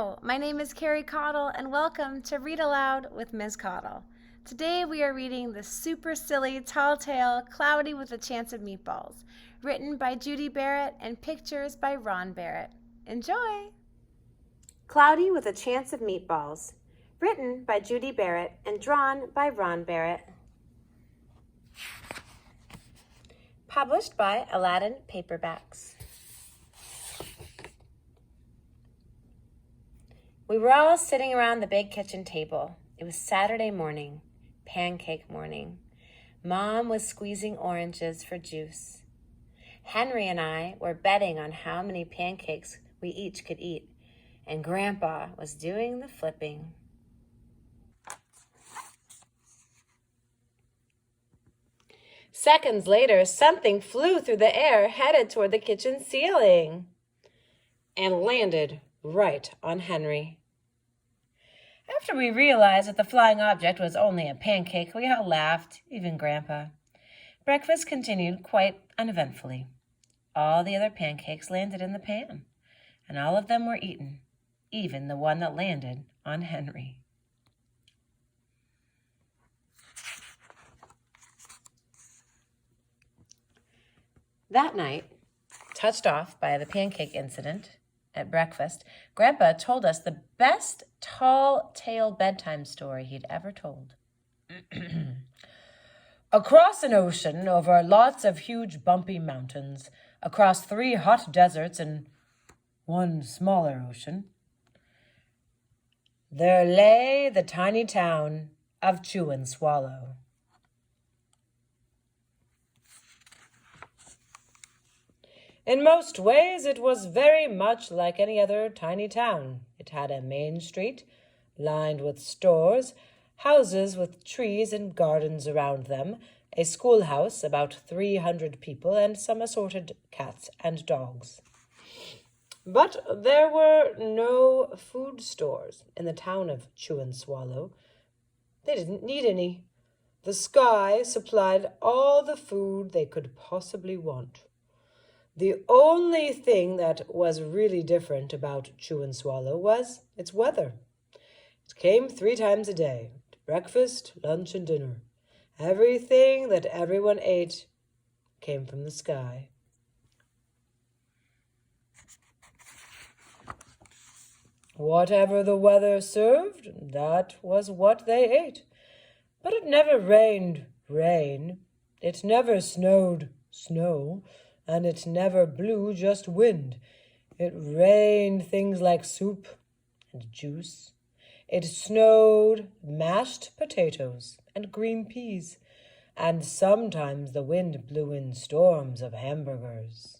Hello, my name is Carrie Caudle, and welcome to Read Aloud with Ms. Caudle. Today we are reading the super silly, tall tale, Cloudy with a Chance of Meatballs, written by Judi Barrett and pictures by Ron Barrett. Enjoy! Cloudy with a Chance of Meatballs, written by Judi Barrett and drawn by Ron Barrett. Published by Aladdin Paperbacks. We were all sitting around the big kitchen table. It was Saturday morning, pancake morning. Mom was squeezing oranges for juice. Henry and I were betting on how many pancakes we each could eat, and Grandpa was doing the flipping. Seconds later, something flew through the air, headed toward the kitchen ceiling, and landed right on Henry. After we realized that the flying object was only a pancake, we all laughed, even Grandpa. Breakfast continued quite uneventfully. All the other pancakes landed in the pan, and all of them were eaten, even the one that landed on Henry. That night, touched off by the pancake incident at breakfast, Grandpa told us the best tall tale bedtime story he'd ever told. Across an ocean, over lots of huge bumpy mountains, across 3 hot deserts and 1 smaller ocean, there lay the tiny town of Chew and Swallow. In most ways, it was very much like any other tiny town. It had a main street, lined with stores, houses with trees and gardens around them, a schoolhouse, about 300 people, and some assorted cats and dogs. But there were no food stores in the town of Chew and Swallow. They didn't need any. The sky supplied all the food they could possibly want. The only thing that was really different about Chew and Swallow was its weather. It came 3 times a day, breakfast, lunch, and dinner. Everything that everyone ate came from the sky. Whatever the weather served, that was what they ate. But it never rained rain. It never snowed snow. And it never blew just wind. It rained things like soup and juice. It snowed mashed potatoes and green peas. And sometimes the wind blew in storms of hamburgers.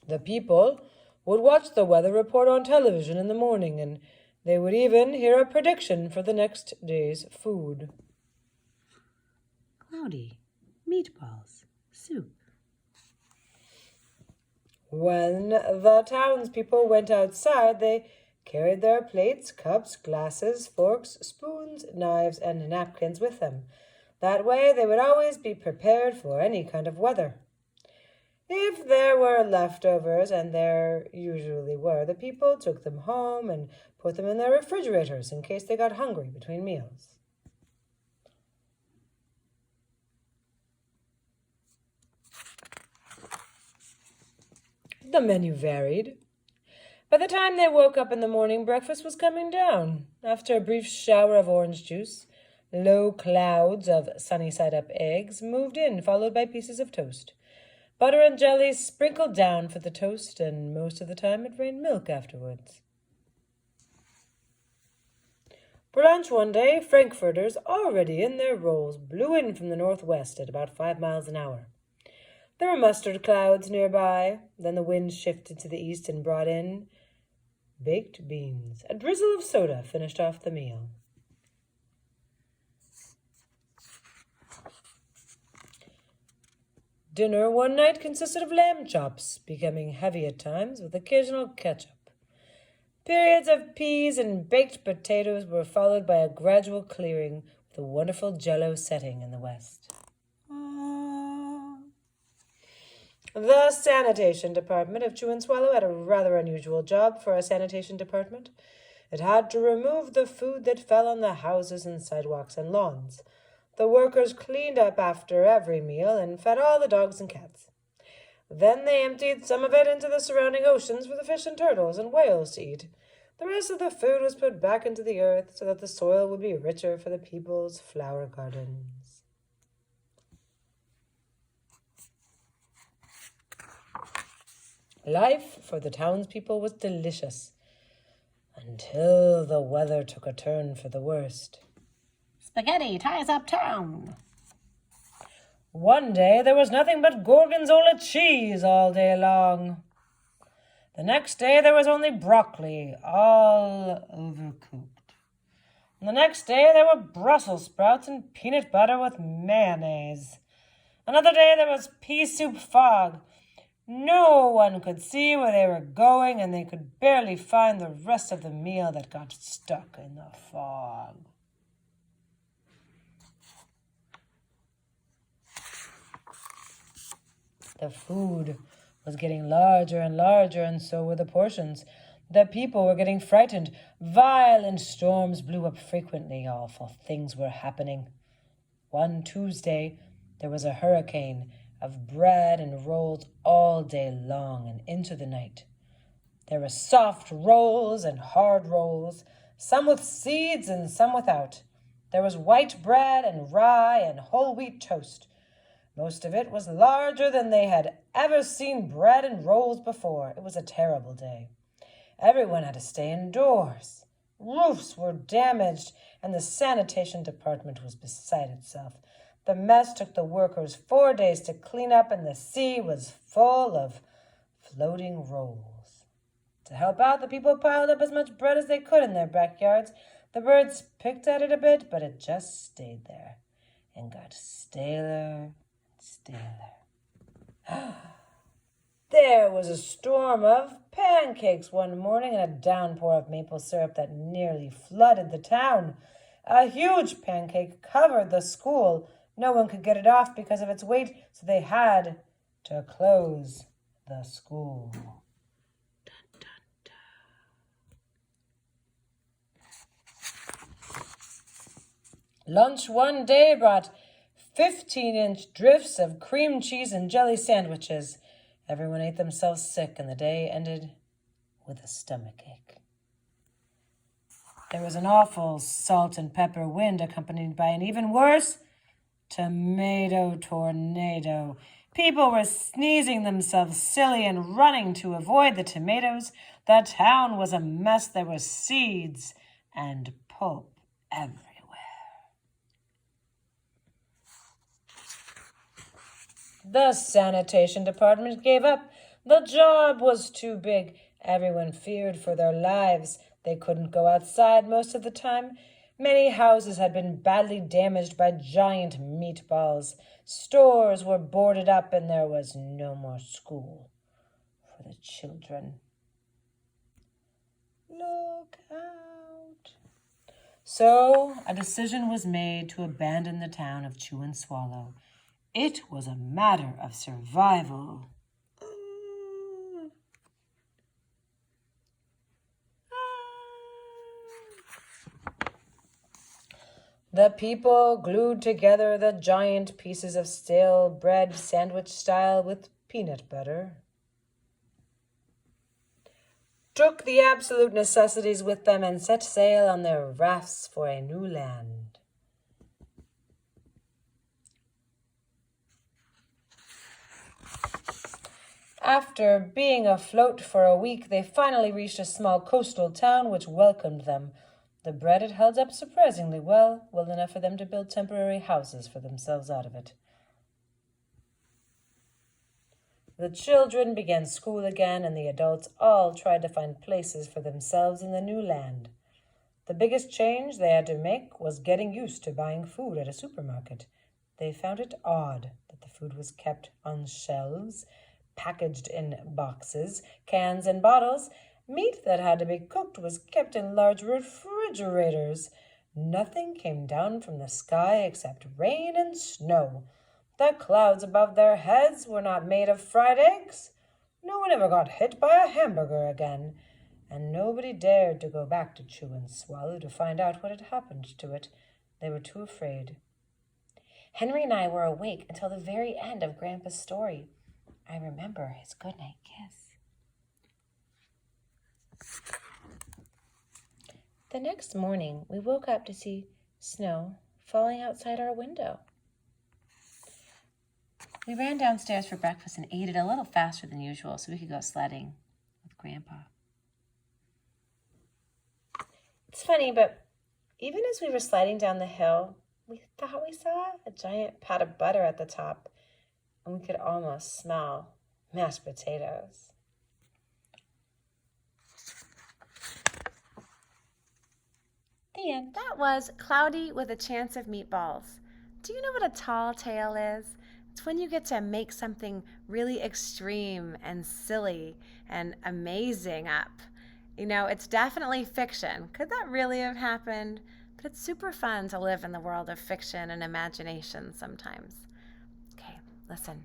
The people would watch the weather report on television in the morning, and they would even hear a prediction for the next day's food. Cloudy, meatballs, soup. When the townspeople went outside, they carried their plates, cups, glasses, forks, spoons, knives, and napkins with them. That way they would always be prepared for any kind of weather. If there were leftovers, and there usually were, the people took them home and put them in their refrigerators in case they got hungry between meals. The menu varied. By the time they woke up in the morning, breakfast was coming down. After a brief shower of orange juice, low clouds of sunny-side-up eggs moved in, followed by pieces of toast. Butter and jelly sprinkled down for the toast, and most of the time it rained milk afterwards. For lunch one day, frankfurters, already in their rolls, blew in from the northwest at about 5 miles an hour. There were mustard clouds nearby. Then the wind shifted to the east and brought in baked beans. A drizzle of soda finished off the meal. Dinner one night consisted of lamb chops, becoming heavy at times with occasional ketchup. Periods of peas and baked potatoes were followed by a gradual clearing with a wonderful jello setting in the west. The sanitation department of Chew and Swallow had a rather unusual job for a sanitation department. It had to remove the food that fell on the houses and sidewalks and lawns. The workers cleaned up after every meal and fed all the dogs and cats. Then they emptied some of it into the surrounding oceans for the fish and turtles and whales to eat. The rest of the food was put back into the earth so that the soil would be richer for the people's flower gardens. Life for the townspeople was delicious, until the weather took a turn for the worst. Spaghetti ties up town. One day there was nothing but gorgonzola cheese all day long. The next day there was only broccoli, all overcooked. And the next day there were Brussels sprouts and peanut butter with mayonnaise. Another day there was pea soup fog. No one could see where they were going, and they could barely find the rest of the meal that got stuck in the fog. The food was getting larger and larger, and so were the portions. The people were getting frightened. Violent storms blew up frequently. Awful things were happening. One Tuesday, there was a hurricane of bread and rolls all day long and into the night. There were soft rolls and hard rolls, some with seeds and some without. There was white bread and rye and whole wheat toast. Most of it was larger than they had ever seen bread and rolls before. It was a terrible day. Everyone had to stay indoors. Roofs were damaged, and the sanitation department was beside itself. The mess took the workers 4 days to clean up, and the sea was full of floating rolls. To help out, the people piled up as much bread as they could in their backyards. The birds picked at it a bit, but it just stayed there and got staler and staler. There was a storm of pancakes one morning and a downpour of maple syrup that nearly flooded the town. A huge pancake covered the school. No one could get it off because of its weight, so they had to close the school. Dun, dun, dun. Lunch one day brought 15-inch drifts of cream cheese and jelly sandwiches. Everyone ate themselves sick, and the day ended with a stomachache. There was an awful salt and pepper wind accompanied by an even worse tomato tornado. People were sneezing themselves silly and running to avoid the tomatoes. The town was a mess. There were seeds and pulp everywhere. The sanitation department gave up. The job was too big. Everyone feared for their lives. They couldn't go outside most of the time. Many houses had been badly damaged by giant meatballs. Stores were boarded up, and there was no more school for the children. Look out. So a decision was made to abandon the town of Chew and Swallow. It was a matter of survival. The people glued together the giant pieces of stale bread sandwich style with peanut butter, took the absolute necessities with them, and set sail on their rafts for a new land. After being afloat for a week, they finally reached a small coastal town which welcomed them. The bread had held up surprisingly well enough for them to build temporary houses for themselves out of it. The children began school again, and the adults all tried to find places for themselves in the new land. The biggest change they had to make was getting used to buying food at a supermarket. They found it odd that the food was kept on shelves, packaged in boxes, cans, and bottles. Meat that had to be cooked was kept in large refrigerators. Nothing came down from the sky except rain and snow. The clouds above their heads were not made of fried eggs. No one ever got hit by a hamburger again, and nobody dared to go back to Chew and Swallow to find out what had happened to it. They were too afraid. Henry and I were awake until the very end of Grandpa's story. I remember his goodnight kiss. The next morning, we woke up to see snow falling outside our window. We ran downstairs for breakfast and ate it a little faster than usual so we could go sledding with Grandpa. It's funny, but even as we were sliding down the hill, we thought we saw a giant pat of butter at the top, and we could almost smell mashed potatoes. The end. That was Cloudy with a Chance of Meatballs. Do you know what a tall tale is? It's when you get to make something really extreme and silly and amazing up. You know, it's definitely fiction. Could that really have happened? But it's super fun to live in the world of fiction and imagination sometimes. Okay, listen.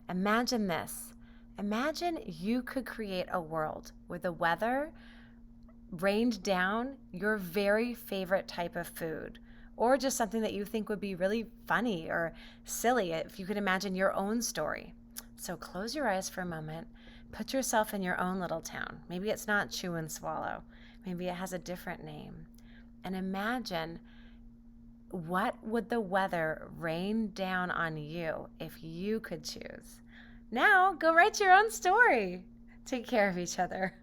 Imagine this. Imagine you could create a world where the weather rained down your very favorite type of food, or just something that you think would be really funny or silly if you could imagine your own story. So close your eyes for a moment. Put yourself in your own little town. Maybe it's not Chew and Swallow. Maybe it has a different name. And imagine, what would the weather rain down on you if you could choose? Now, go write your own story. Take care of each other.